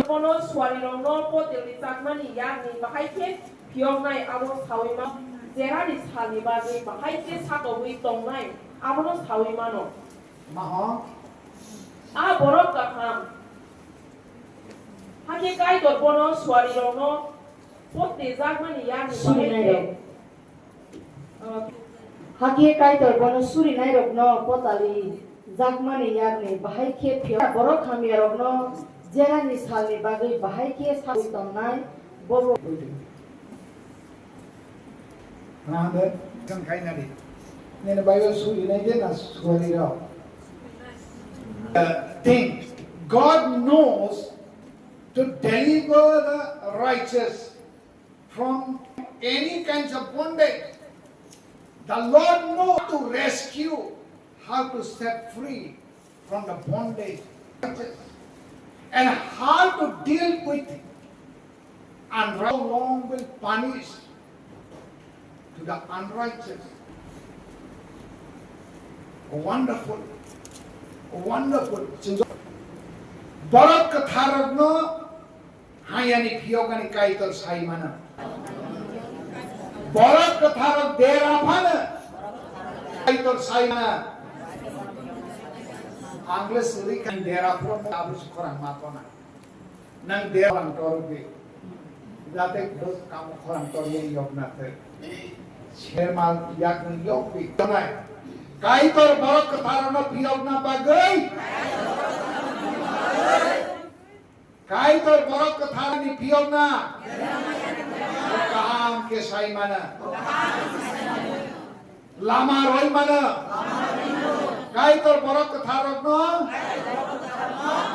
S2: Kono suari rono po deli takmani ya ni bahai ke piong nai abo sawi ma jera ni sali ba ni bahai ke sako wi tong nai abo no sawi ma no
S1: maha
S2: a borok ka ham hake kai dor bono suari rono po de takmani ya ni bahai ke
S4: hake kai dor bono suri nai rokno potali zakmani yagne bahai ke piong borok hamia rokno जेरानि सालनि बागै बाहायके सावरायनाय बर'
S1: नादे जों खायनारि नेने Bible सुलिनाय जे ना सुरिरा thing God knows to deliver the righteous from any kinds of bondage. The Lord knows to rescue, how to set free from the bondage. And how to deal with it, and how long will punish to the unrighteous. Wonderful, wonderful. Barak katharagno hayani phiyogani kaital saimana. Barak katharag derafana kaital saimana. Angles suri kan dera from abus korang matona nang derang torugi jate dos kamu korang torugi yogna the shermal yak yogi tonai kai tor barok katharana piyogna bagai kai tor barok katharani piyogna kaham ke sai mana lama roi mana kai tor borok katharagno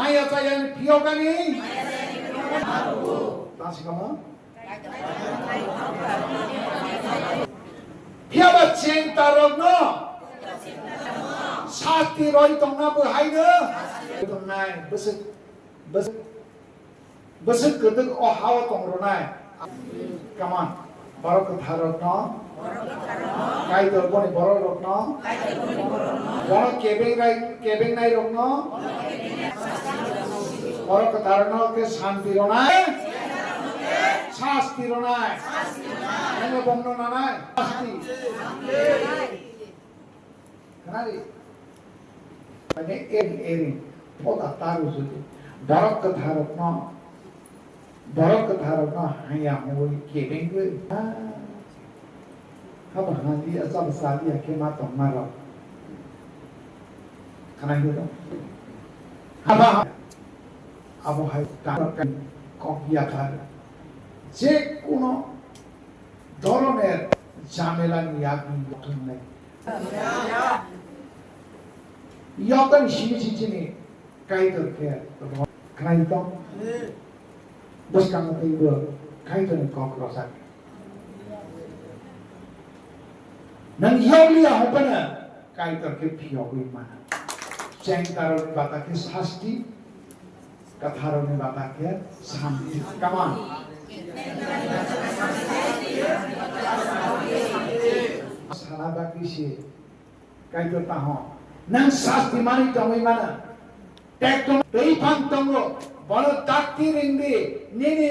S1: aya chayan phiyogani tasikama phiyaba cheng tarogno sati roi tongna bu haina Tonight, besek kedek oh hawa tongronai. Come on, borok ketharok no. Kai dorponi borok rok no. Borok kebeng nai rok no. Borok ketharok no ke shanti ronai. Shasti ronai. Nengok bomno nanai. Shasti. Kenali? Ini ering poda taruh suci. Borok ketharok no hanya hui kebeng gue. Apa nanti asal besar dia kematong marah. Karena itu, apa hai taruhkan kopiatar. যে কোনো ধরনের ঝামেলা নিয়ে আপনি নতুন নেই 여건 심시지니 가이드 게 가이드 buscando ibu 가이드는 거꾸로서 난 여기야 호빠는 가이드 게 피하고 있만 쟁다로 바닥에 사스티 가타로는 바닥에 삼티 가만 살아가기 시 가이드 타호 난 사스티 많이 정이 많아 땡동 베이판 똥으로 바로 닥티 링디 네네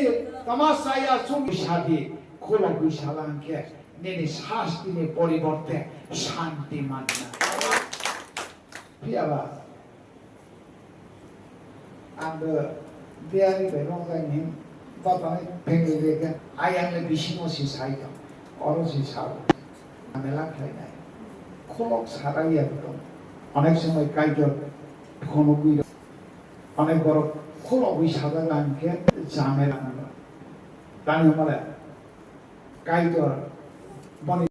S1: তামাশায়া সঙ্গী সাথে খোলা বিশালাঙ্কে নেনে শাস্তিনে পরিবর্তে শান্তি মাননা পিয়াবা আন্দ দেয়ারি বেরোগানি বাতানে ভেঙে রেখে আয়ালে বিশিনসি সাইতো অরসি সাব মেলা খাই নাই খোলক সারাই একদম অনেক সময় কাইজর ঘনগুই অনেক বড় খোলক সাদাগানকে জামেলা তানি হলে কাইজর বনে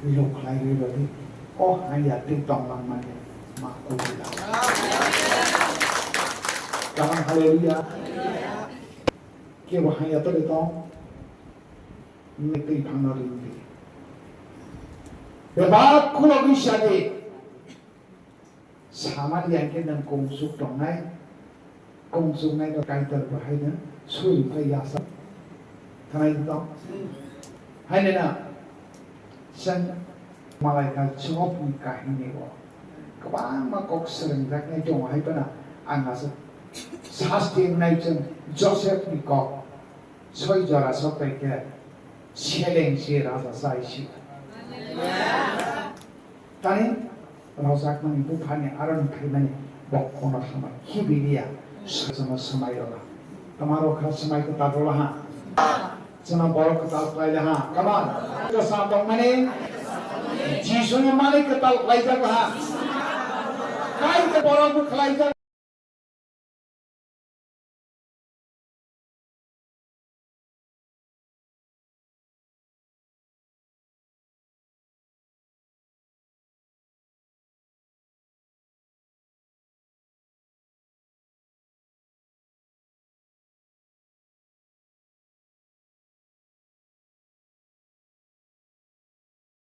S1: lục lại rồi đi có hai giờ tin tòng lòng mà cũng là cảm ơn hallelujah kêu hai giờ tới đó người thằng nào đi để ba cô lo cái gì đấy 사마리 양께는 공숙 동나이 공숙 나이도 가이들 하이는 수입 파이야사 하나이도 하이는 선 말라이가 정업니까 행이고 그만 막 꼭스는 작네 좀 하이거나 안 가서 사스팅 나이쯤 조셉니까 소이저라서 그렇게 셀랭시라서 사이시 다니 Rozak mani bufani aran kaimani bokkono sama hibiria sama samayola. Tamaro kha samay ko tadola ha. Sama borok ka tal ha. Come on. Ka satong mani. Jisu ni mani ka tal ha. Kai ka borok ko khlai